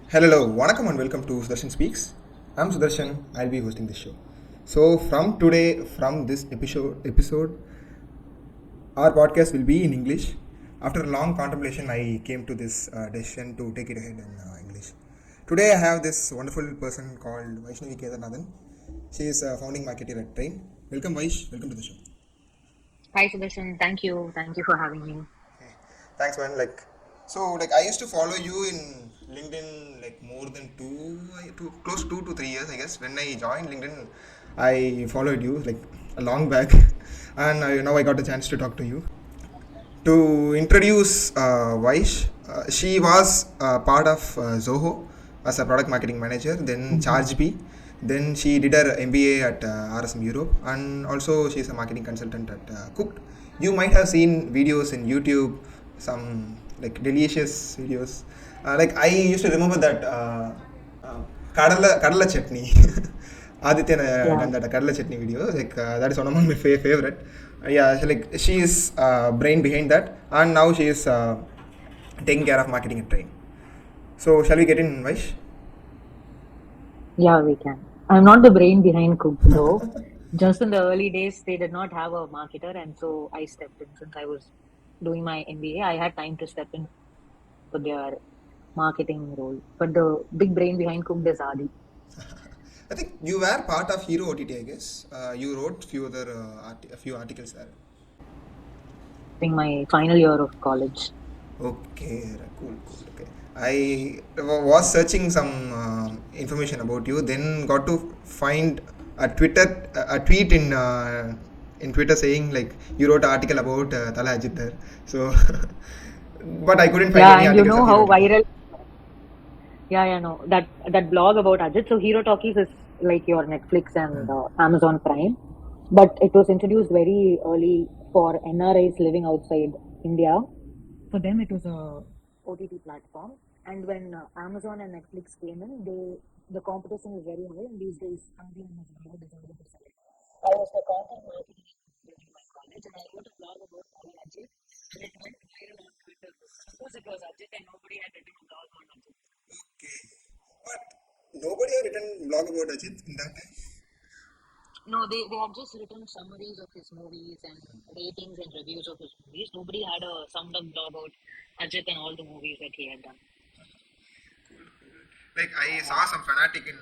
Hello, Vanakkam and welcome to Sudarshan Speaks. I'm Sudarshan, I'll be hosting this show. So from today, from this episode, our podcast will be in English. After a long contemplation, I came to this decision to take it ahead in English. Today I have this wonderful person called Vaishnavi Ketharnathan. She is a founding marketer at Trainn. Welcome Vaish, welcome to the show. Hi, Sudarshan. Thank you. Thank you for having me. Okay. Thanks, man. I used to follow you in LinkedIn like more than close to 2 to 3 years, I guess. When I joined LinkedIn, I followed you like a long back, and now I got a chance to talk to you. To introduce Vaish, she was part of Zoho as a product marketing manager, then Mhm. ChargeBee, then she did her MBA at RSM Europe, and also she's a marketing consultant at Cooked. You might have seen videos in YouTube, some like delicious videos. Like I used to remember that uh, kadala chutney. Aditya Yeah. done that kadala chutney video. That is one of my favorite. Yeah, she is brain behind that, and now she is taking care of marketing at Train. So shall we get in, Vaish? Yeah, we can. I'm not the brain behind Cook, though. Just in the early days, they did not have a marketer, and so I stepped in. Since I was doing my MBA, I had time to step in for their marketing role. But the big brain behind Cook is Adi. I think you were part of Hero OTT, I guess. You wrote a few articles there. In my final year of college. Okay, cool. Okay, was searching some information about you. Then got to find a tweet in Twitter saying like you wrote an article about Tala Ajit there. So, but I couldn't find Yeah, any and you articles know of Hero how OTT. viral. Yeah, no. That blog about Ajit. So Hero Talkies is like your Netflix and Amazon Prime, but it was introduced very early for NRIs living outside India. For them, it was a OTT platform. And when Amazon and Netflix came in, the competition is very high, and these days Amazon is very decided to sell it. I was the content marketing during my college, and I wrote a blog about Ajit, and it went viral on Twitter. Suppose it was Ajit, and nobody had written a blog on Ajit. Okay, but nobody have written blog about Ajit in that time. No, they have just written summaries of his movies and ratings and reviews of his movies. Nobody had a summed up blog about Ajit and all the movies that he had done. Like I Yeah. saw some fanatic in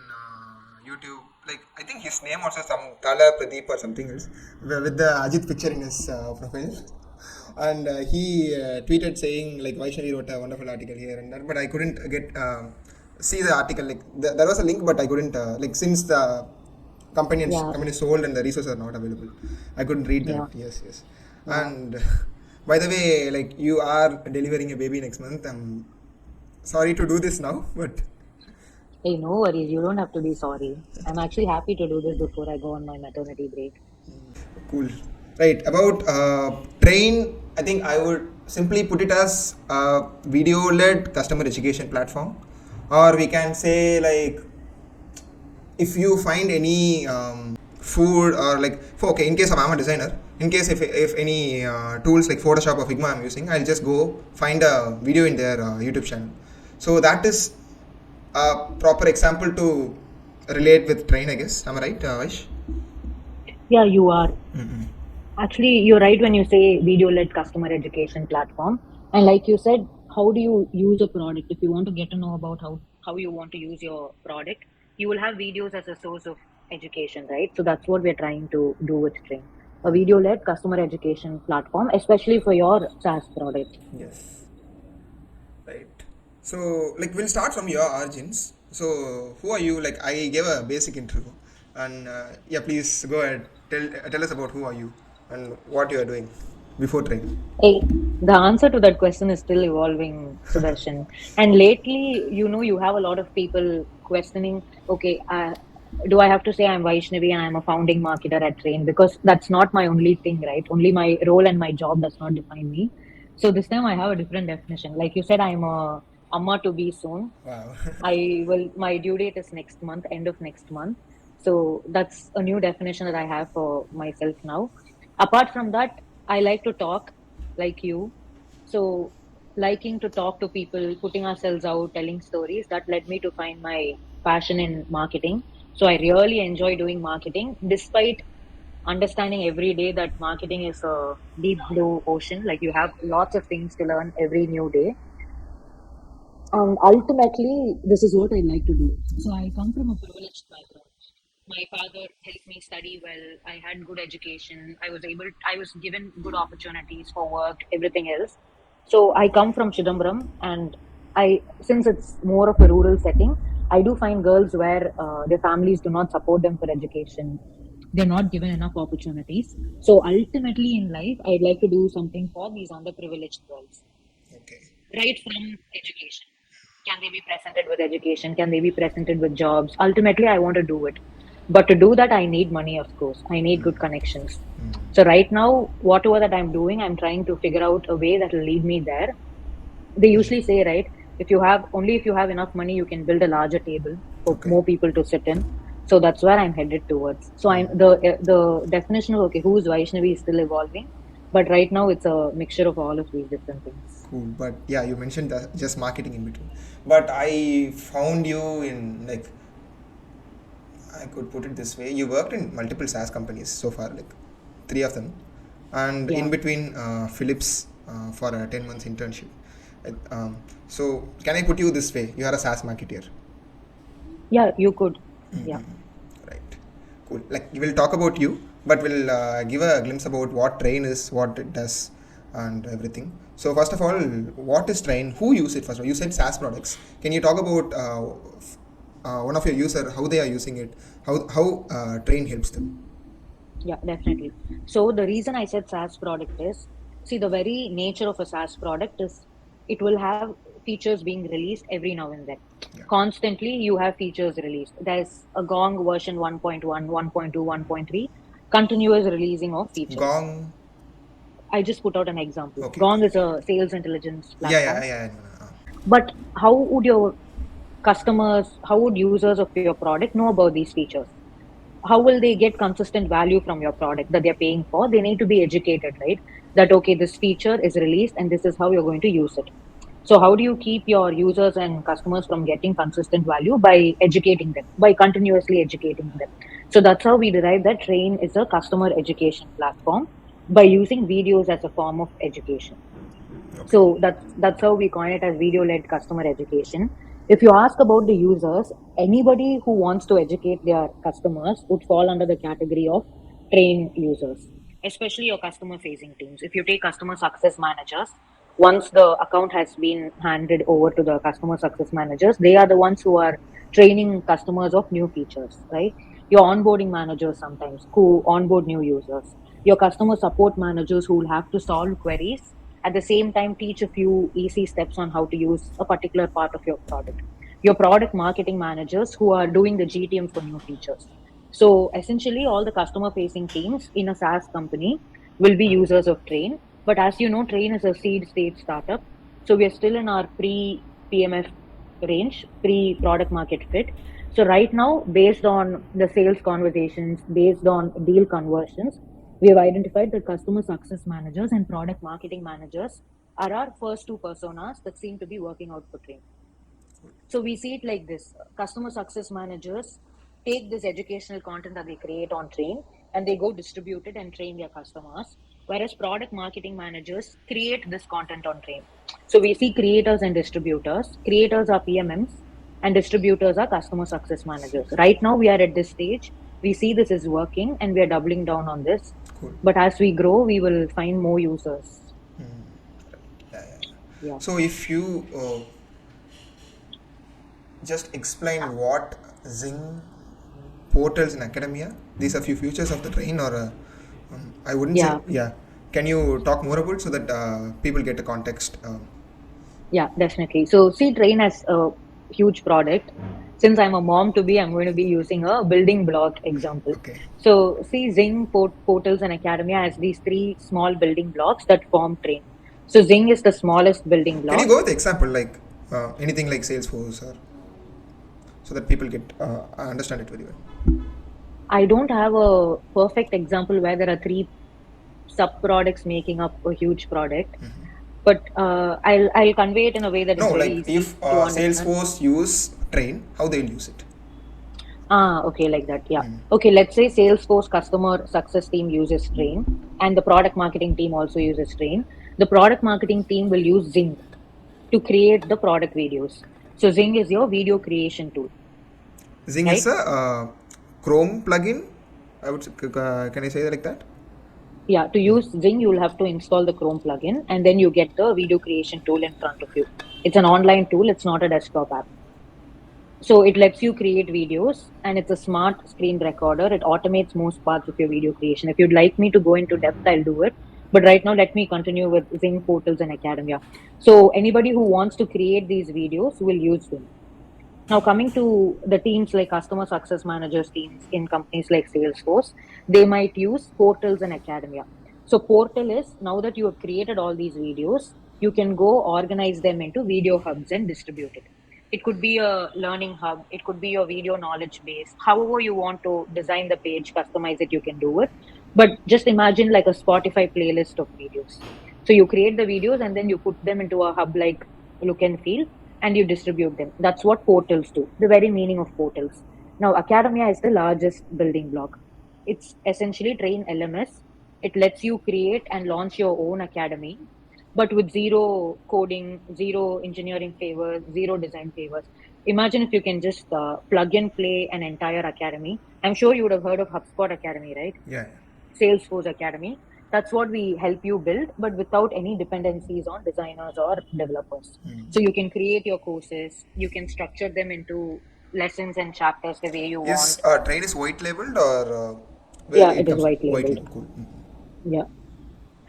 YouTube. Like I think his name also some Tala Pradeep or something else with the Ajit picture in his profile. And he tweeted saying like Vaishnavi wrote a wonderful article here and that, but I couldn't get see the article. Like there was a link, but I couldn't like since the Yeah, company sold and the resources are not available. I couldn't read that. yeah, Yes. yeah. And by the way, like you are delivering a baby next month. I'm sorry to do this now, but Hey, no worries. You don't have to be sorry. I'm actually happy to do this before I go on my maternity break. cool. Right. About Train, I think I would simply put it as a video led customer education platform. Or we can say, like, if you find any food or like, okay, in case of I'm a designer, in case if any tools like Photoshop or Figma I'm using, I'll just go find a video in their YouTube channel. So that is a proper example to relate with Train, I guess. Am I right, Vaish? Yeah, you are. Actually, you're right when you say video-led customer education platform. And like you said, how do you use a product? If you want to get to know about how you want to use your product, you will have videos as a source of education, right? So that's what we're trying to do with Train. A video-led customer education platform, especially for your SaaS product. Yes. Right. So, like, we'll start from your origins. So, who are you? Like, I gave a basic intro, and yeah, please go ahead. Tell us about who are you and what you are doing before train. Hey, the answer to that question is still evolving, Sudarshan. And lately, you have a lot of people questioning, okay, do I have to say I'm Vaishnavi and I'm a founding marketer at Train? Because that's not my only thing, right? Only my role and my job does not define me. So this time I have a different definition. Like you said, I'm a amma to be soon. Wow. My due date is next month, end of next month. So that's a new definition that I have for myself now. Apart from that, I like to talk like you. So liking to talk to people, putting ourselves out, telling stories, that led me to find my passion in marketing. So I really enjoy doing marketing, despite understanding every day that marketing is a deep blue ocean. Like you have lots of things to learn every new day. And ultimately, this is what I like to do. So I come from a privileged background. My father helped me study well. I had good education. I was given good opportunities for work, everything else. So I come from Chidambaram, and since it's more of a rural setting, I do find girls where their families do not support them for education. They're not given enough opportunities. So ultimately in life, I'd like to do something for these underprivileged girls, Okay. right from education. Can they be presented with education? Can they be presented with jobs? Ultimately, I want to do it. But to do that, I need money, of course. I need good connections. So right now, whatever that I'm doing, I'm trying to figure out a way that will lead me there. They usually say, right, if you have enough money, you can build a larger table for Okay. more people to sit in. So that's where I'm headed towards. So the definition of okay, who's Vaishnavi is still evolving, but right now it's a mixture of all of these different things. Cool. But yeah, you mentioned just marketing in between. But I found you in like, I could put it this way. You worked in multiple SaaS companies so far, like three of them, and in Yeah, between Philips for a 10 months internship. So can I put you this way? You are a SaaS marketeer, yeah, you could. Yeah. right? Cool. Like we will talk about you, but we'll give a glimpse about what Trainn is, what it does, and everything. So first of all, what is Trainn? Who use it? First of all, you said SaaS products. Can you talk about one of your user, how they are using it, how Trainn helps them? Yeah, definitely. So the reason I said SaaS product is, see, the very nature of a SaaS product is it will have features being released every now and then. Yeah. Constantly, you have features released. There's a Gong version 1.1, 1.2, 1.3, continuous releasing of features. Gong. I just put out an example. Okay, okay, Gong is okay. a sales intelligence Yeah, yeah, platform. yeah. I know, I know. But how would users of your product know about these features? How will they get consistent value from your product that they're paying for? They need to be educated, right? That okay, this feature is released and this is how you're going to use it. So how do you keep your users and customers from getting consistent value? By educating them, by continuously educating them. So that's how we derive that Trainn is a customer education platform, by using videos as a form of education. Okay. So that's how we coin it as video-led customer education. If you ask about the users, anybody who wants to educate their customers would fall under the category of trained users, especially your customer-facing teams. If you take customer success managers, once the account has been handed over to the customer success managers, they are the ones who are training customers of new features, right? Your onboarding managers sometimes who onboard new users, your customer support managers who will have to solve queries, at the same time teach a few easy steps on how to use a particular part of your product, your product marketing managers who are doing the GTM for new features. So essentially all the customer facing teams in a SaaS company will be users of Trainn. But as you know, Trainn is a seed stage startup, so we are still in our pre PMF range, pre product market fit. So right now, based on the sales conversations, based on deal conversions, we have identified that customer success managers and product marketing managers are our first two personas that seem to be working out for Trainn. So we see it like this: customer success managers take this educational content that they create on Trainn and they go distribute it and train their customers. Whereas product marketing managers create this content on Trainn. So we see creators and distributors. Creators are PMMs and distributors are customer success managers. Right now we are at this stage. We see this is working and we are doubling down on this. Cool. But as we grow, we will find more users. Yeah, yeah, yeah. Yeah. So if you just explain what Zing Portals in academia, these are few features of the Trainn, or I wouldn't say, Yeah. yeah. Can you talk more about it so that people get a context? Yeah, definitely. So, see, Trainn has a huge product. Since I'm a mom to be, I'm going to be using a building block example. Okay. So, see, Portals, and Academia has these three small building blocks that form Trainn. So, Zing is the smallest building Can you block. go with example like anything like Salesforce, or so that people get understand it very well? I don't have a perfect example where there are three sub products making up a huge product. but I'll convey it in a way that No, it's very like easy if to understand. Salesforce use Trainn, how they'll use it? Okay, like that, yeah. Okay, let's say Salesforce customer success team uses Trainn, and the product marketing team also uses Trainn. The product marketing team will use Zing to create the product videos. So Zing is your video creation tool, Zing is right? a Chrome plugin. I would say, can I say that like that? Yeah, to use Zing, you'll have to install the Chrome plugin, and then you get the video creation tool in front of you. It's an online tool, it's not a desktop app. So it lets you create videos, and it's a smart screen recorder. It automates most parts of your video creation. If you'd like me to go into depth, I'll do it. But right now, let me continue with Zing Portals and Academia. So anybody who wants to create these videos will use Zing. Now, coming to the teams like customer success managers teams in companies like Salesforce, they might use Portals and Academia. So Portal is, now that you have created all these videos, you can go organize them into video hubs and distribute it. It could be a learning hub, it could be your video knowledge base. However you want to design the page, customize it, you can do it. But just imagine like a Spotify playlist of videos. So you create the videos and then you put them into a hub like look and feel, and you distribute them. That's what portals do, the very meaning of portals. Now, Academia is the largest building block. It's essentially Trainn LMS. It lets you create and launch your own academy, but with zero coding, zero engineering favors, zero design favors. Imagine if you can just plug and play an entire academy. I'm sure you would have heard of HubSpot Academy, right? Yeah. Salesforce Academy. That's what we help you build, but without any dependencies on designers or developers. So you can create your courses, you can structure them into lessons and chapters the way you Is want. Trainn is white labeled or where Yeah, it it is comes? white White labeled. label, cool. Yeah.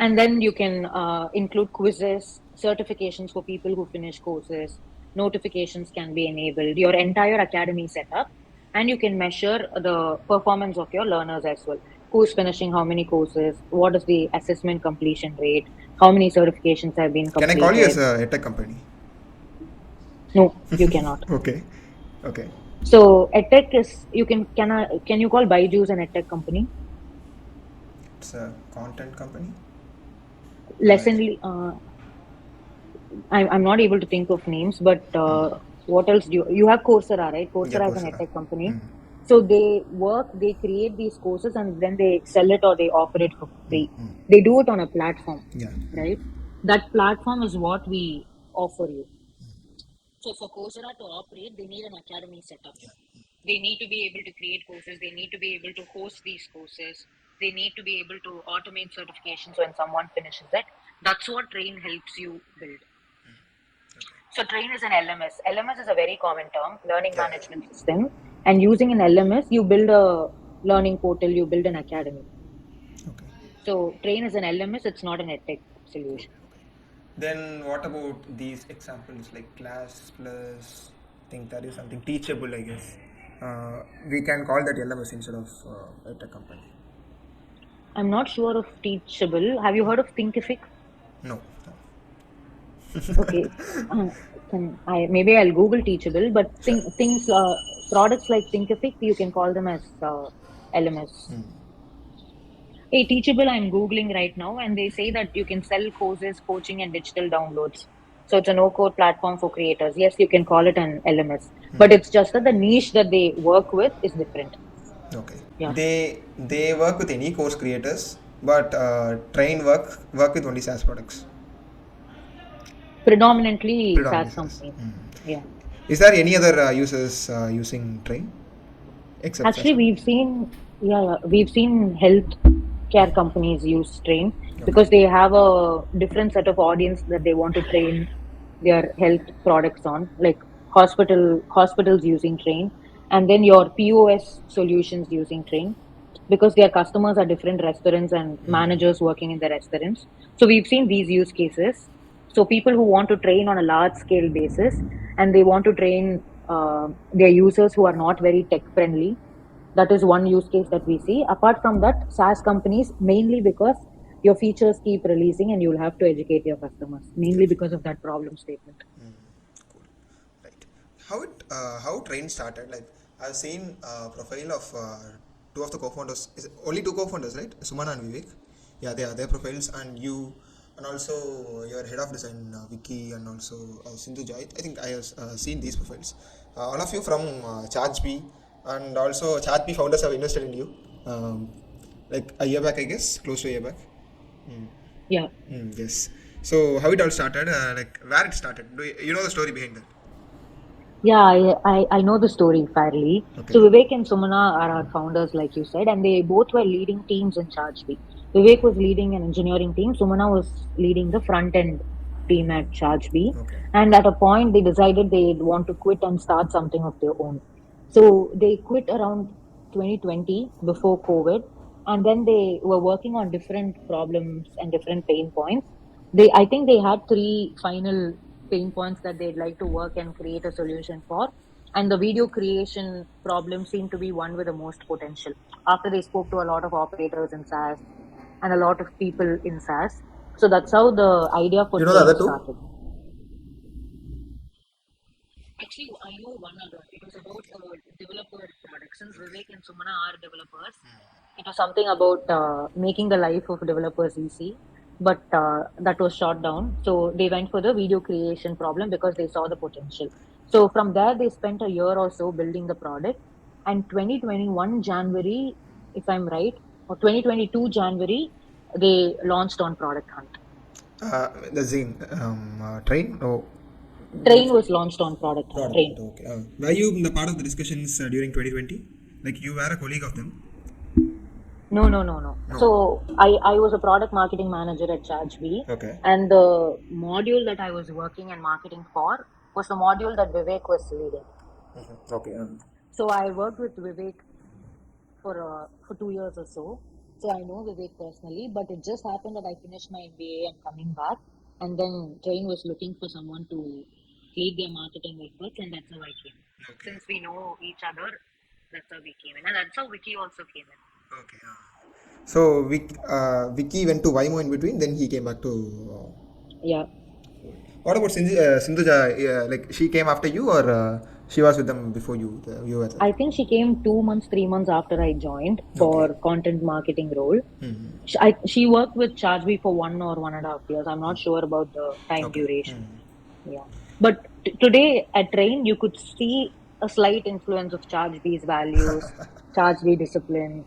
And then you can include quizzes, certifications for people who finish courses, notifications can be enabled, your entire academy setup, and you can measure the performance of your learners as well. Who's finishing how many courses, what is the assessment completion rate, how many certifications have been Can I call you as completed. a tech company? No, you cannot. Okay. Okay. So edtech is can you call Byju's an edtech company? It's a content company. Lessonly, I'm not able to think of names, but what else do you have Coursera, right? Yeah, Coursera is an Coursera. edtech company. So they create these courses and then they sell it or they offer it for free. They do it on a platform, Yeah. right? That platform is what we offer you. So for Coursera to operate, they need an academy setup. They need to be able to create courses. They need to be able to host these courses. They need to be able to automate certifications when someone finishes it. That's what Trainn helps you build. So Trainn is an LMS. LMS is a very common term, learning Yeah. management system. And using an LMS, you build a learning portal, you build an academy. Okay. So Trainn is an LMS, it's not an edtech Cool. solution. Okay. Then what about these examples like class plus? I think that is something teachable, I guess. We can call that LMS instead of a tech company. I'm not sure of teachable. Have you heard of Thinkific? No. Okay. Uh, maybe I'll Google teachable, but Sure. things products like Thinkific, you can call them as LMS. Hey, Teachable, I'm Googling right now, and they say that you can sell courses, coaching, and digital downloads. So it's a no-code platform for creators. Yes, you can call it an LMS, but it's just that the niche that they work with is different. Okay. Yeah, They work with any course creators, but Trainn work with only SaaS products. predominantly Predominantly SaaS SaaS. companies. Yeah, Is there any other users using Trainn except SaaS actually, companies? we've seen health care companies use Train Okay. because they have a different set of audience that they want to train their health products on, like hospitals using Train, and then your POS solutions using Train because their customers are different restaurants and managers working in the restaurants. So we've seen these use cases. So people who want to train on a large scale basis and they want to train their users who are not very tech friendly, that is one use case that we see. Apart from that, SaaS companies, mainly because your features keep releasing and you'll have to educate your customers, Yeah. mainly because of that problem statement. Cool. Right. How Trainn started? Like I've seen profile of two of the co-founders. Is it only two co-founders, right? Sumana and Vivek. Yeah, they are their profiles, and you and also your head of design, Vicky, and also Sindhuja. I think I have seen these profiles. All of you from ChargeBee, and also ChargeBee founders have invested in you. Um, like a year back, I guess, close to a year back. Yeah. Yes. So how it all started, like where it started? You know the story behind that? Yeah, I know the story fairly. So Okay. Vivek and Sumana are our founders, like you said, and they both were leading teams in ChargeBee. Vivek was leading an engineering team. Sumana was leading the front end team at ChargeBee. Okay. And at a point, they decided they'd want to quit and start something of their own. So they quit around 2020 before COVID, and then they were working on different problems and different pain points. I think they had three final pain points that they'd like to work and create a solution for. And the video creation problem seemed to be one with the most potential. After they spoke to a lot of operators in SaaS and a lot of people in SaaS. So that's how the idea for You know the Trainn other two? started. Actually, I know one other. It was about developer products. Since Vivek and Sumana are developers, it was something about making the life of developers easy. But that was shot down. So they went for the video creation problem because they saw the potential. So from there, they spent a year or so building the product. And 2021 January, if I'm right, or 2022 January, they launched on Product Hunt. The Zing Train? No. Trainn was launched on Product Hunt. Product Trainn. Hunt, okay. Were you the part of the discussions during 2020? Like you were a colleague of them? No, no, no, no. No. So I was a product marketing manager at ChargeBee, Okay. and the module that I was working and marketing for was the module that Vivek was leading. Okay. So I worked with Vivek for 2 years or so. So I know Vivek personally, but it just happened that I finished my MBA and coming back, and then Train was looking for someone to lead their marketing efforts, and that's how I came. Okay. Since we know each other, that's how we came in, and that's how Vicky also came in. Okay. So Vicky went to Vaimo in between, then he came back to. Yeah. What about Sindhuja? Like she came after you, or she was with them before you? You were there. I think she came 2 months, 3 months after I joined Okay. for content marketing role. She worked with ChargeBee for 1 or 1.5 years. I'm not sure about the time Okay. duration. Yeah. But today at Train, you could see a slight influence of ChargeBee's values, ChargeBee discipline.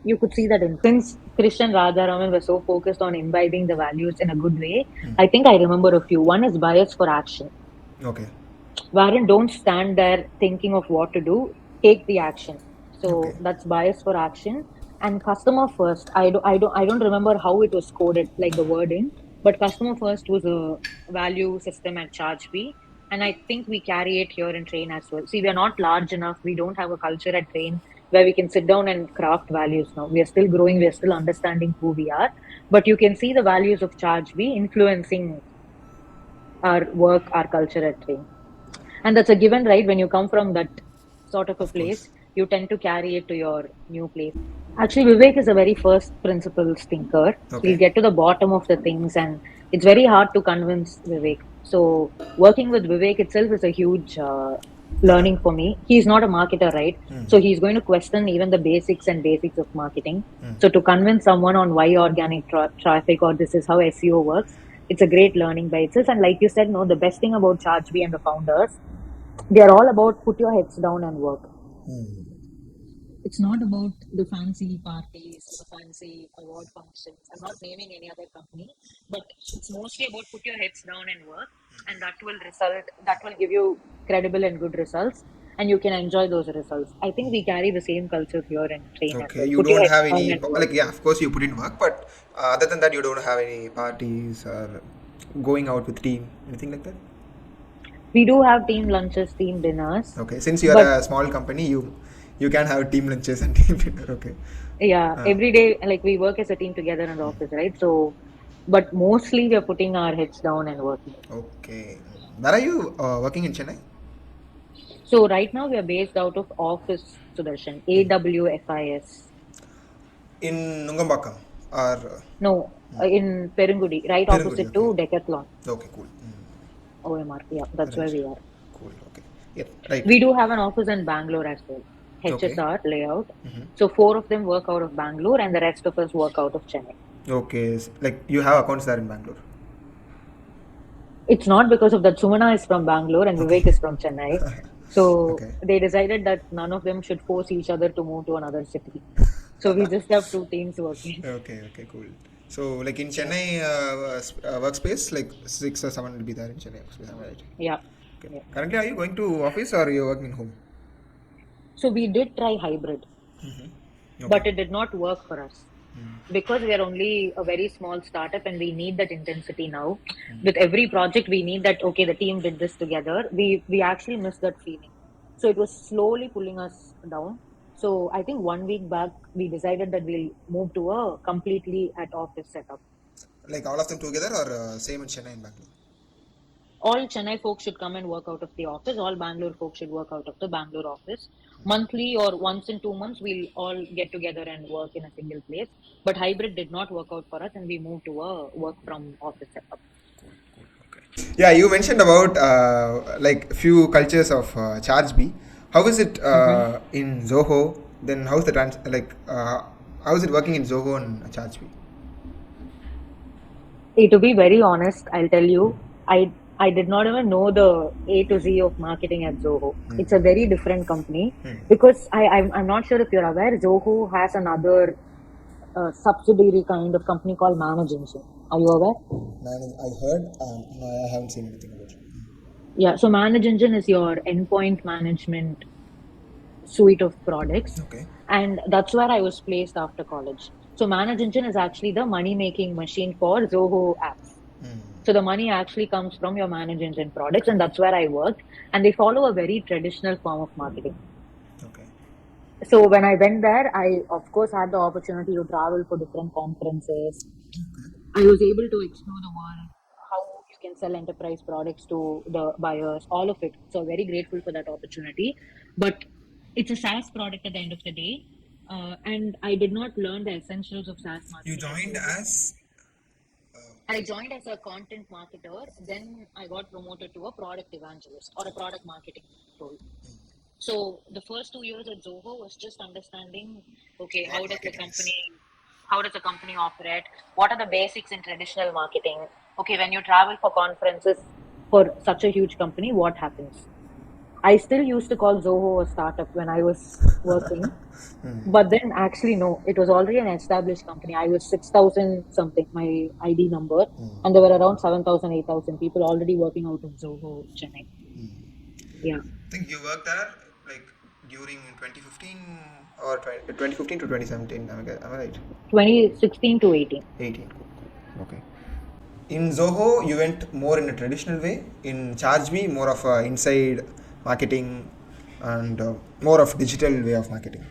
You could see that since Christian Radharaman was so focused on imbibing the values in a good way, I think I remember a few. One is bias for action. Okay. Wherein don't stand there thinking of what to do, take the action. Okay. So that's bias for action. And customer first, I don't remember how it was coded, like the wording, but customer first was a value system at ChargeBee, and I think we carry it here in Train as well. See, we are not large enough, we don't have a culture at Train where we can sit down and craft values. Now we are still growing, we are still understanding who we are, but you can see the values of ChargeBee influencing our work, our culture at Train. And that's a given, right? When you come from that sort of a Of place, course. you tend to carry it to your new place. Actually, Vivek is a very first principles thinker. He'll Okay. get to the bottom of the things, and it's very hard to convince Vivek. So, working with Vivek itself is a huge learning for me. He's not a marketer, right? So, he's going to question even the basics and basics of marketing. So, to convince someone on why organic traffic or this is how SEO works, it's a great learning by itself. And like you said, no, the best thing about ChargeBee and the founders, they are all about put your heads down and work. It's not about the fancy parties, the fancy award functions. I'm not naming any other company, but it's mostly about put your heads down and work, and that will give you credible and good results, and you can enjoy those results. I think we carry the same culture here in Train as Okay. well. You Put your don't heads have down any and work. like yeah. Of course, you put in work, but other than that, you don't have any parties or going out with team, anything like that. We do have team lunches, team dinners, Okay. Since you are but a small company, you can have team lunches and team dinner. Okay. yeah, Uh, every day, like we work as a team together in the office, right? So, but mostly we are putting our heads down and working. okay. Where are you working in Chennai? So right now we are based out of Office Sudarshan, AWFIS. In Nungambakam or No, in Perungudi, right Perungudi. opposite Okay. to Decathlon, Okay. Cool. OMR. Yeah, that's where Right. we are. Cool. Okay. Yeah. Right. We do have an office in Bangalore as well, Okay. HSR layout. So four of them work out of Bangalore and the rest of us work out of Chennai. Okay. Like you have accounts there in Bangalore. It's not because of that. Sumana is from Bangalore and Okay. Vivek is from Chennai. So Okay. they decided that none of them should force each other to move to another city. So we just have two teams working. Okay. Okay. Cool. So like in Yeah. Chennai workspace, like 6 or 7 will be there in Chennai workspace. Am I right? Yeah. Okay. Yeah. Currently, are you going to office or you're working home? So we did try hybrid, Okay. but it did not work for us because we are only a very small startup and we need that intensity now. With every project, we need that, okay, the team did this together. We actually miss that feeling. So it was slowly pulling us down. So I think 1 week back, we decided that we'll move to a completely at office setup. Like all of them together or same in Chennai and Bangalore? All Chennai folks should come and work out of the office. All Bangalore folks should work out of the Bangalore office. Monthly or once in 2 months, we'll all get together and work in a single place. But hybrid did not work out for us, and we moved to a work from office setup. Yeah, you mentioned about like few cultures of Charge B. How is it Mm-hmm. in Zoho? Then how's the how is it working in Zoho and Charge B? See, to be very honest, I'll tell you, I did not even know the A to Z of marketing at Zoho. It's a very different company because I'm not sure if you're aware, Zoho has another subsidiary kind of company called Manage Engine. Are you aware? I heard. No, I haven't seen anything about it. Yeah, so Manage Engine is your endpoint management suite of products, Okay. and that's where I was placed after college. So Manage Engine is actually the money making machine for Zoho apps. So the money actually comes from your Manage Engine products, and that's where I worked. And they follow a very traditional form of marketing. Okay. So when I went there, I of course had the opportunity to travel for different conferences. I was able to explore the world, how you can sell enterprise products to the buyers, all of it. So very grateful for that opportunity. But it's a SaaS product at the end of the day. And I did not learn the essentials of SaaS You marketing at joined Zoho. as I joined as a content marketer, then I got promoted to a product evangelist or a product marketing role. So the first 2 years at Zoho was just understanding, okay, what marketing is. how does a company operate? What are the basics in traditional marketing? Okay, when you travel for conferences for such a huge company, what happens? I still used to call Zoho a startup when I was working, but then actually no, it was already an established company. I was 6,000 something, my ID number, and there were around 7,000, 8,000 people already working out of Zoho, Chennai. Yeah, I think you worked there like during 2015 or 2015 to 2017. Am I right? 2016 to 18. 18. Okay. In Zoho, you went more in a traditional way. In ChargeBee, more of a inside marketing and more of digital way of marketing.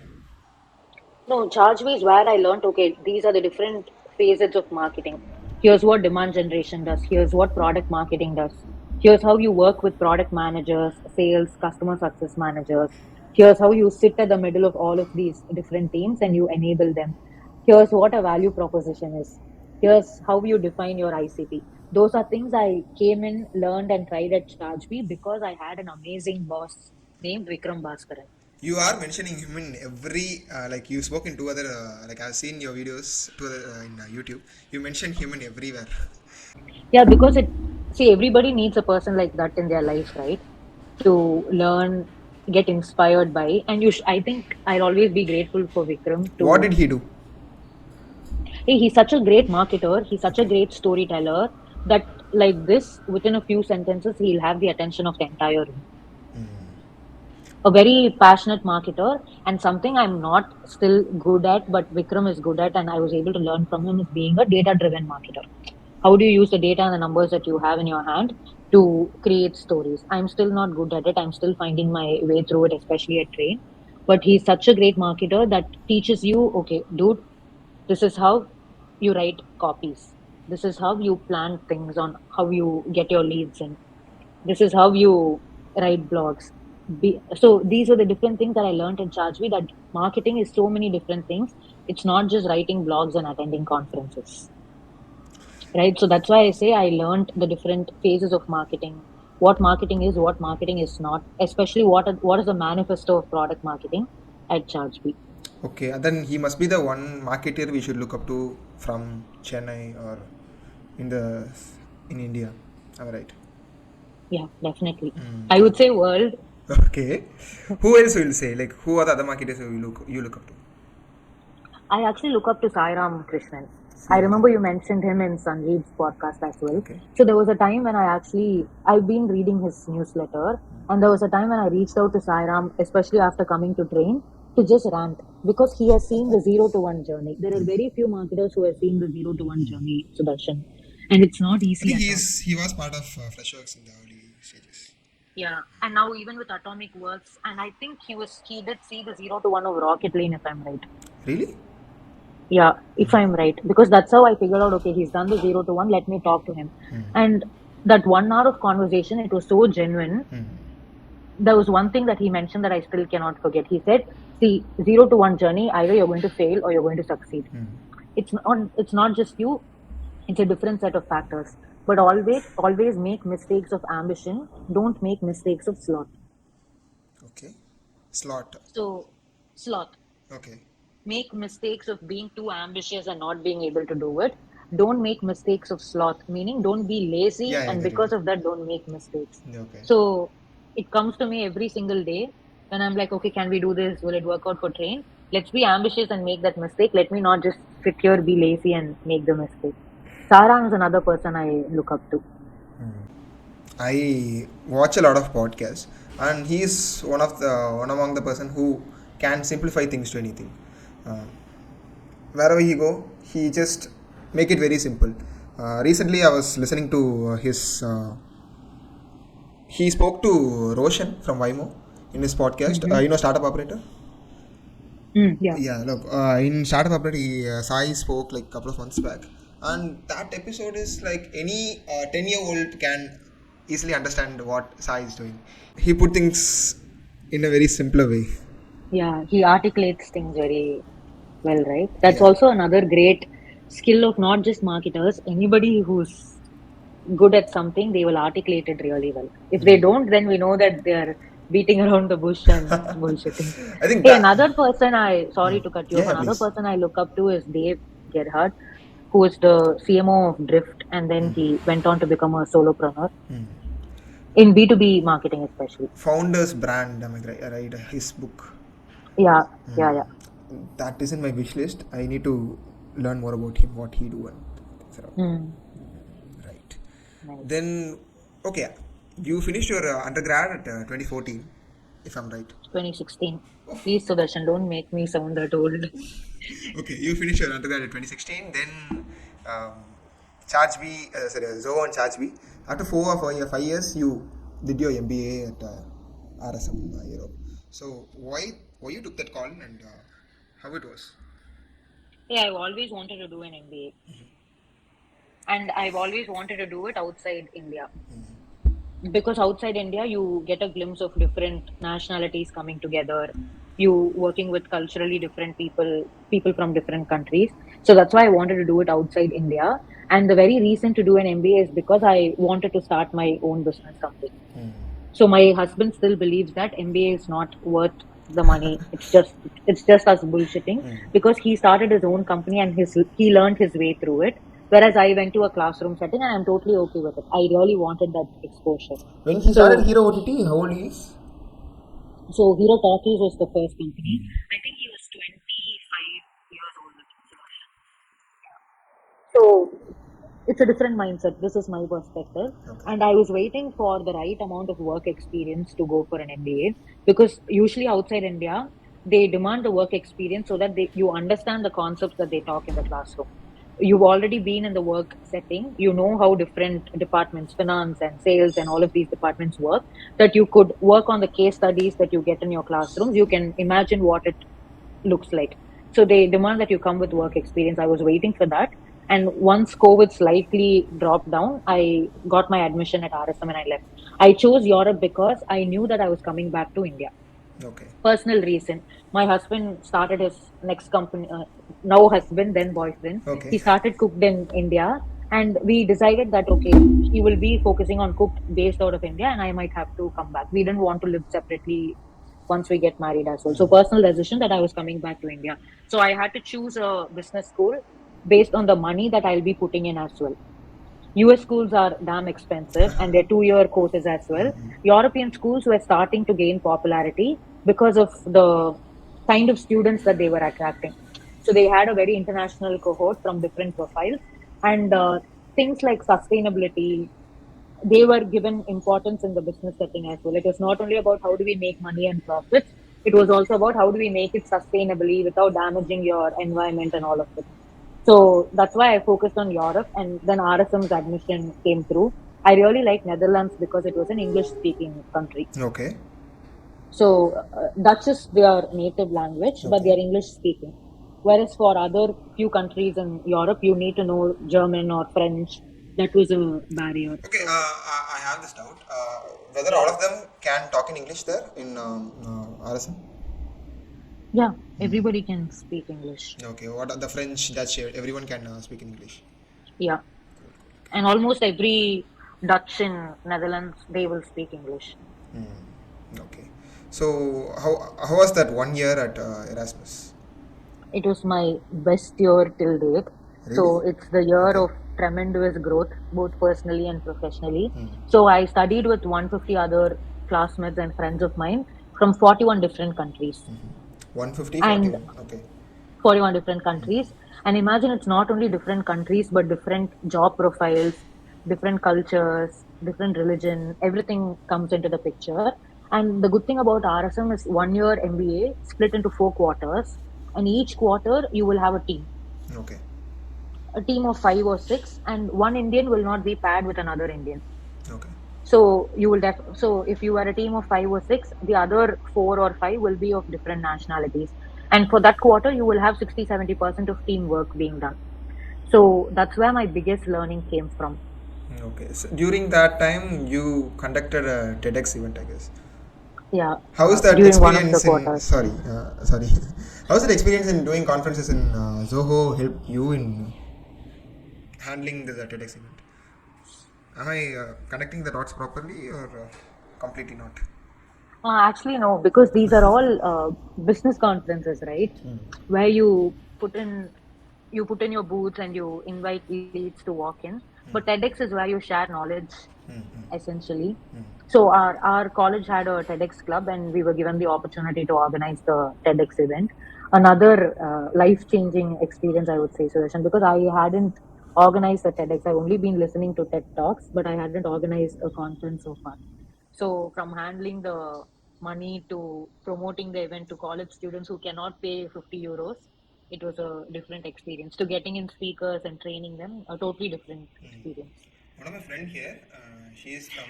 No, charge me is where I learned, okay, these are the different phases of marketing. Here's what demand generation does. Here's what product marketing does. Here's how you work with product managers, sales, customer success managers. Here's how you sit at the middle of all of these different teams and you enable them. Here's what a value proposition is. Here's how you define your ICP. Those are things I came in, learned, and tried at ChargeBee because I had an amazing boss named Vikram Bhaskaran. You are mentioning him in every like you spoke in two other like I've seen your videos two other in YouTube. You mentioned him in everywhere. Yeah, because see, everybody needs a person like that in their life, right? To learn, get inspired by. And I think I'll always be grateful for Vikram What to, did he do? hey, he's such a great marketer. He's such a Okay. great storyteller that, like this, within a few sentences, he'll have the attention of the entire room. A very passionate marketer, and something I'm not still good at, but Vikram is good at, and I was able to learn from him is being a data driven marketer. How do you use the data and the numbers that you have in your hand to create stories? I'm still not good at it. I'm still finding my way through it, especially at Train. But he's such a great marketer that teaches you, okay, dude, this is how you write copies. This is how you plan things on how you get your leads in. This is how you write blogs. So these are the different things that I learned in ChargeBee, that marketing is so many different things. It's not just writing blogs and attending conferences. Right. So that's why I say I learned the different phases of marketing, what marketing is not, especially what is the manifesto of product marketing at ChargeBee. Okay, and then he must be the one marketer we should look up to from Chennai or in the in India. Am I right? Yeah, definitely. I would say world. Okay. Who else will say? Like, who are the other marketers who you look up to? I actually look up to Sairam Krishnan. I Sairam. remember you mentioned him in Sanjeev's podcast as well. Okay. So there was a time when I've been reading his newsletter, and there was a time when I reached out to Sairam, especially after coming to Trainn, to just rant because he has seen the 0 to 1 journey. There are very few marketers who have seen the 0 to 1 journey, Sudarshan, and it's not I easy think at all. he was part of Freshworks in the early stages. Yeah, and now even with Atomic Works, and I think he did see the 0 to 1 of Rocket Lane, if I'm right. Really? Yeah, if I'm right, because that's how I figured out. Okay, he's done the 0 to 1. Let me talk to him. And that 1 hour of conversation, it was so genuine. There was one thing that he mentioned that I still cannot forget. He said, "See, 0 to 1 journey. Either you're going to fail or you're going to succeed. It's not just you. It's a different set of factors. But always make mistakes of ambition. Don't make mistakes of sloth. Okay. Slot. So, sloth. Okay. Make mistakes of being too ambitious and not being able to do it. Don't make mistakes of sloth, meaning don't be lazy, Yeah, I and get it. because of that, don't make mistakes. Okay. So it comes to me every single day when I'm like, okay, can we do this? Will it work out for Train? Let's be ambitious and make that mistake. Let me not just sit here, be lazy, and make the mistake. Sarang is another person I look up to. I watch a lot of podcasts, and he's one among the person who can simplify things to anything. Uh, Wherever he go, he just make it very simple. Recently, I was listening to his. He spoke to Roshan from Waymo in his podcast. Startup Operator. Yeah. Yeah, look, in Startup Operator, Sai spoke like a couple of months back, and that episode is like any 10-year-old can easily understand what Sai is doing. He put things in a very simpler way. Yeah, he articulates things very well, right? That's Yeah. also another great skill of not just marketers. Anybody who's good at something, they will articulate it really well. If they don't, then we know that they're beating around the bush and bullshitting. I think Hey, that. another person sorry to cut you Yeah, off, yeah, another please. person I look up to is Dave Gerhardt, who is the CMO of Drift, and then he went on to become a solopreneur in B2B marketing, especially. Founder's brand, am I right? His book. Yeah, yeah. That is in my wish list. I need to learn more about him, what he do, and things around. Right. Nice. Then, okay, you finished your undergrad at 2014, if I'm right. 2016. Please, Sudarshan, don't make me sound that old. Okay, you finished your undergrad at 2016. Then, Zoho and ChargeBee. After 5 years, you did your MBA at RSM Europe. So, why you took that call and how it was? Yeah, I've always wanted to do an MBA. And I've always wanted to do it outside India. Because outside India, you get a glimpse of different nationalities coming together, you working with culturally different people from different countries. So that's why I wanted to do it outside India. And the very reason to do an MBA is because I wanted to start my own business someday. So my husband still believes that MBA is not worth the money. It's just us bullshitting because he started his own company and he learned his way through it. Whereas I went to a classroom setting and I'm totally okay with it. I really wanted that exposure. When he started Hero OTT, how old he is? So Hero Talkies was the first company. I think he was 25 years old. So it's a different mindset. This is my perspective. Okay. And I was waiting for the right amount of work experience to go for an MBA because usually outside India, they demand the work experience so that you understand the concepts that they talk in the classroom. You've already been in the work setting, you know how different departments, finance and sales and all of these departments work, that you could work on the case studies that you get in your classrooms. You can imagine what it looks like. So they demand that you come with work experience. I was waiting for that. And once COVID slightly dropped down, I got my admission at RSM and I left. I chose Europe because I knew that I was coming back to India. Okay. Personal reason. My husband started his next company, now husband, then boyfriend. Okay. He started Cooked in India. And we decided that, okay, he will be focusing on Cooked based out of India and I might have to come back. We didn't want to live separately once we get married as well. So personal decision that I was coming back to India. So I had to choose a business school based on the money that I'll be putting in as well. US schools are damn expensive and they're 2-year courses as well. European schools were starting to gain popularity because of the kind of students that they were attracting. So they had a very international cohort from different profiles, and things like sustainability, they were given importance in the business setting as well. It was not only about how do we make money and profits, it was also about how do we make it sustainably without damaging your environment and all of it. So that's why I focused on Europe, and then RSM's admission came through. I really like Netherlands because it was an English speaking country. Okay. So Dutch is their native language, but they Okay. are English speaking. Whereas for other few countries in Europe, you need to know German or French. That was a barrier. Okay, So I have this doubt. Whether all yeah, of them can talk in English there in RSM? yeah, everybody can speak English. Okay, what are the French, Dutch, everyone can speak in English. Yeah, and almost every Dutch in Netherlands, they will speak English. Okay. So, how was that 1 year at Erasmus? It was my best year till date. Really? So it's the year Okay. of tremendous growth, both personally and professionally. So I studied with 150 other classmates and friends of mine from 41 different countries. 150, And 41. Okay. 41 different countries. And imagine it's not only different countries, but different job profiles, different cultures, different religion, everything comes into the picture. And the good thing about RSM is 1 year MBA split into 4 quarters. And each quarter, you will have Okay. a team of 5 or 6, and one Indian will not be paired with another Indian. Okay. So you will so if you are a team of 5 or 6, the other 4 or 5 will be of different nationalities. And for that quarter, you will have 60-70% of teamwork being done. So that's where my biggest learning came from. Okay. So during that time, you conducted a TEDx event, I guess. Yeah, How is that during one of the experience in quarters. sorry? How is that experience in doing conferences in Zoho help you in handling the TEDx event? Am I connecting the dots properly or completely not? Actually, no, because these are all business conferences, right? Where you put in your booths and you invite leads to walk in. But TEDx is where you share knowledge, essentially. So our college had a TEDx club, and we were given the opportunity to organize the TEDx event. Another life-changing experience, I would say, Sudarshan, because I hadn't organized a TEDx. I've only been listening to TED Talks, but I hadn't organized a conference so far. So from handling the money to promoting the event to college students who cannot pay 50 euros, it was a different experience. To getting in speakers and training them, a totally different experience. One of my friend here, she is from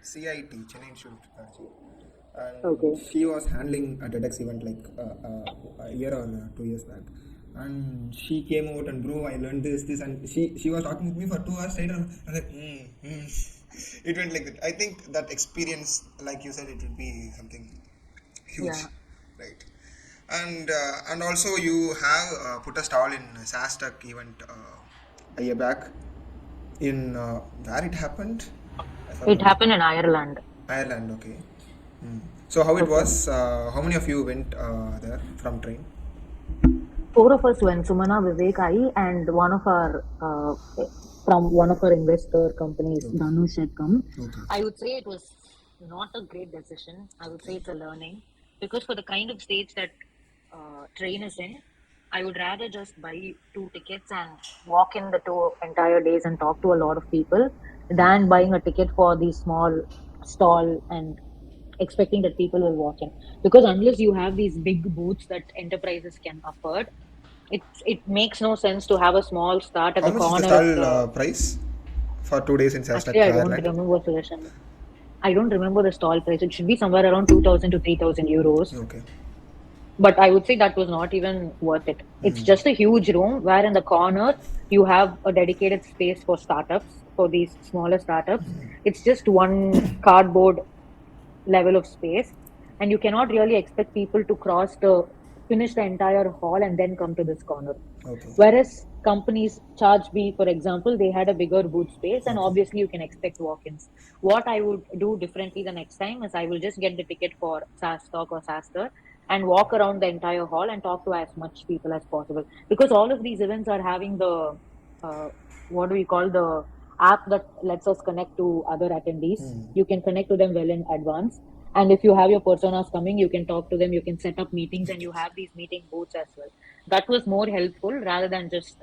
CIT, Chennai Institute of Technology, and Okay. she was handling a TEDx event like a year or 2 years back. And she came out and bro, I learned this, and she was talking with me for 2 hours straight, and I'm like, it went like that. I think that experience, like you said, it would be something huge, Yeah. right? And also you have put a stall in SaaStock event a year back in where it happened? I It forgot. happened in Ireland. Ireland, okay. So how it Okay. was? How many of you went there from train? 4 of us went, Sumana, Vivek, I, and from one of our investor companies, Okay. Dhanush had come. Okay. I would say it was not a great decision. I would say Okay. it's a learning, because for the kind of stage that train is in, I would rather just buy 2 tickets and walk in the 2 entire days and talk to a lot of people than buying a ticket for the small stall and expecting that people will walk in. Because unless you have these big booths that enterprises can afford, it makes no sense to have a small start at How the much is the corner of stall the. price for 2 days in Actually, SaaStock, I don't Ireland? remember, Sudarshan. I don't remember the stall price. It should be somewhere around 2,000 to 3,000 euros. Okay. But I would say that was not even worth it. It's just a huge room where in the corner you have a dedicated space for startups, for these smaller startups. It's just one cardboard level of space, and you cannot really expect people to finish the entire hall and then come to this corner. Okay. Whereas companies charge B, for example, they had a bigger booth space, and Okay. obviously you can expect walk-ins. What I would do differently the next time is I will just get the ticket for SaaStock or SaaSter and walk around the entire hall and talk to as much people as possible, because all of these events are having the what do we call the app that lets us connect to other attendees. You can connect to them well in advance. And if you have your personas coming, you can talk to them, you can set up meetings, and you have these meeting booths as well. That was more helpful rather than just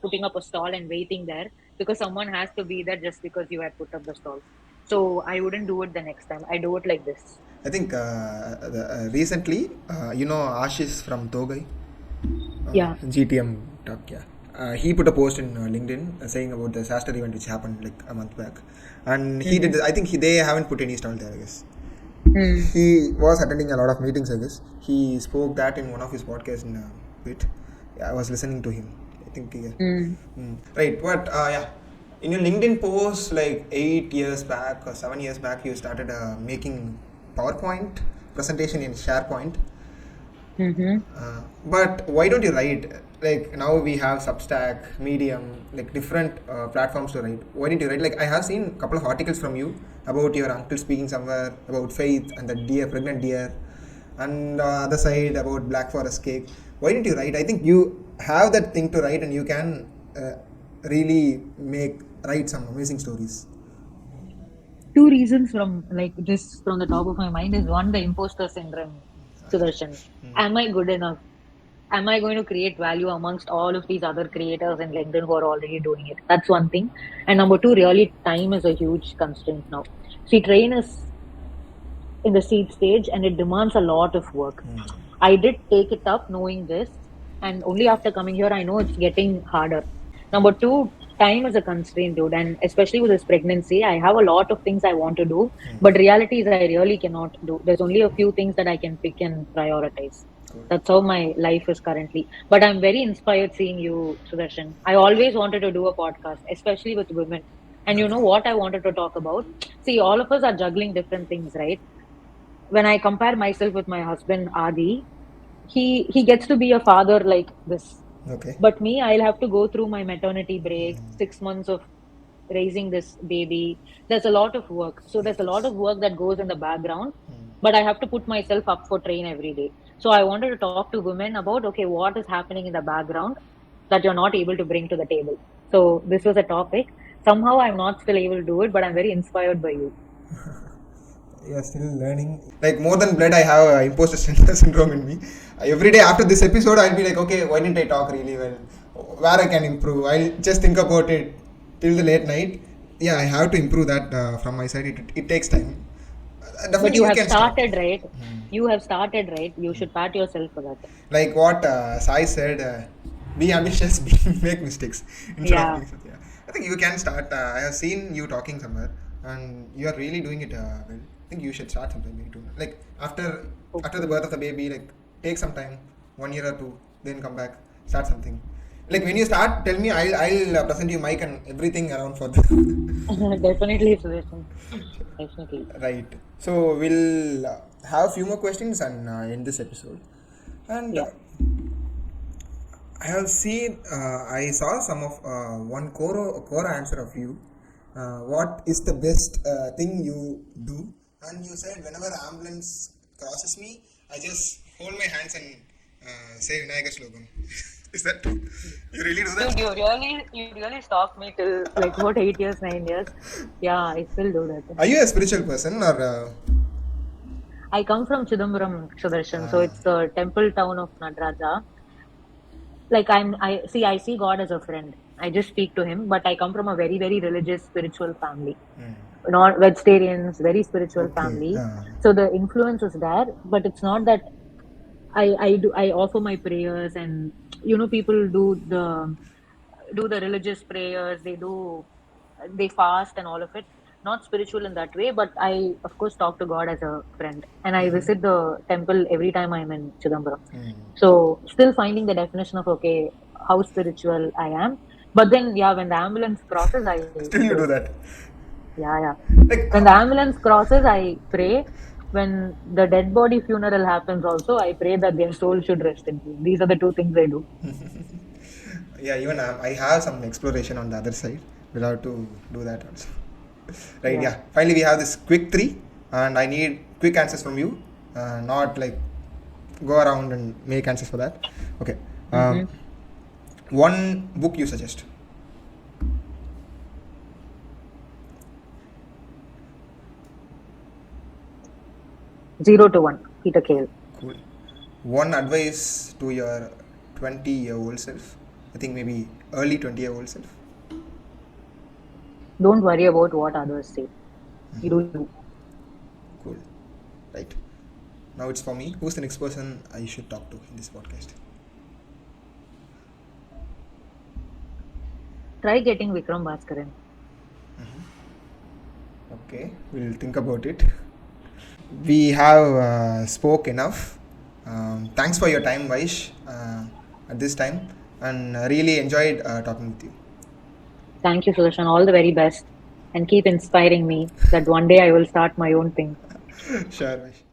putting up a stall and waiting there, because someone has to be there just because you had put up the stall. So I wouldn't do it the next time. I do it like this. I think recently, Ashish from Togai, Yeah. GTM Talk, yeah. He put a post in LinkedIn saying about the SaaStock event which happened like a month back, and he did. I think they haven't put any stall there, I guess. He was attending a lot of meetings, I guess. He spoke that in one of his podcasts in a bit. Yeah, I was listening to him. I think, yeah. Right, but yeah. In your LinkedIn post, like 8 years back or 7 years back, you started making PowerPoint presentation in SharePoint. But why don't you write? Like now we have Substack, Medium, like different platforms to write. Why didn't you write? Like I have seen a couple of articles from you about your uncle speaking somewhere about faith and the deer, pregnant deer, and other side about Black Forest cake. Why didn't you write? I think you have that thing to write, and you can really write some amazing stories. Two reasons from like just from the top of my mind is one, the imposter syndrome, Sudarshan. Am I good enough? Am I going to create value amongst all of these other creators in LinkedIn who are already doing it? That's one thing. And number two, really, time is a huge constraint now. See, Trainn is in the seed stage and it demands a lot of work. I did take it up knowing this, and only after coming here, I know it's getting harder. Number two, time is a constraint, dude. And especially with this pregnancy, I have a lot of things I want to do, but reality is I really cannot do. There's only a few things that I can pick and prioritize. That's how my life is currently. But I'm very inspired seeing you, Sudarshan. I always wanted to do a podcast, especially with women. And you know what I wanted to talk about? See, all of us are juggling different things, right? When I compare myself with my husband, Adi, he gets to be a father like this. Okay. But me, I'll have to go through my maternity break, 6 months of raising this baby. There's a lot of work. So there's a lot of work that goes in the background, but I have to put myself up for Trainn every day. So I wanted to talk to women about, okay, what is happening in the background that you're not able to bring to the table. So this was a topic. Somehow I'm not still able to do it, but I'm very inspired by you. Yeah, still learning. Like more than blood, I have imposter syndrome in me. Every day after this episode, I'll be like, okay, why didn't I talk really well? Where I can improve? I'll just think about it till the late night. Yeah, I have to improve that from my side. It takes time. Definitely But you have can started, right? You have started, right? You should pat yourself for that. Like what Sai said, be ambitious, make mistakes. Yeah. Yeah. I think you can start. I have seen you talking somewhere, and you are really doing it well. I think you should start something. Like after the birth of the baby, like take some time, 1 year or two, then come back, start something. Like when you start, tell me. I'll present you mic and everything around for this. Definitely, Sudarshan. Definitely. Right. So we'll have a few more questions and end this episode. And Yeah. I have seen. I saw some of one Quora answer of you. What is the best thing you do? And you said whenever ambulance crosses me, I just hold my hands and say Vinayagar Slokam. Is that true? You really do that? Dude, you really stalked me till like what 8 years, 9 years. Yeah, I still do that. Are you a spiritual person or? I come from Chidambaram, Sudarshan, so it's the temple town of Nataraja. Like I see God as a friend. I just speak to him, but I come from a very, very religious, spiritual family. Not vegetarians, very spiritual family. So the influence is there, but it's not that I offer my prayers, and people do the religious prayers, they fast and all of it. Not spiritual in that way, but I of course talk to God as a friend, and I visit the temple every time I'm in Chidambaram. So still finding the definition of okay, how spiritual I am. But then when the ambulance crosses, I Still you do that. Yeah. Like When the ambulance crosses, I pray. When the dead body funeral happens also, I pray that their soul should rest in peace. These are the two things I do. yeah, even I have some exploration on the other side. We'll have to do that also. Right, yeah. Finally, we have this quick 3, and I need quick answers from you. Not like go around and make answers for that. Okay. One book you suggest. 0 to 1. Peter Kale. Cool. One advice to your 20-year-old self. I think maybe early 20-year-old self. Don't worry about what others say. You do you. Cool. Right. Now it's for me. Who's the next person I should talk to in this podcast? Try getting Vikram Bhaskaran. Okay, we'll think about it. We have spoke enough. Thanks for your time, Vaish, at this time, and really enjoyed talking with you. Thank you, Sudarshan. All the very best. And keep inspiring me that one day I will start my own thing. Sure, Vaish.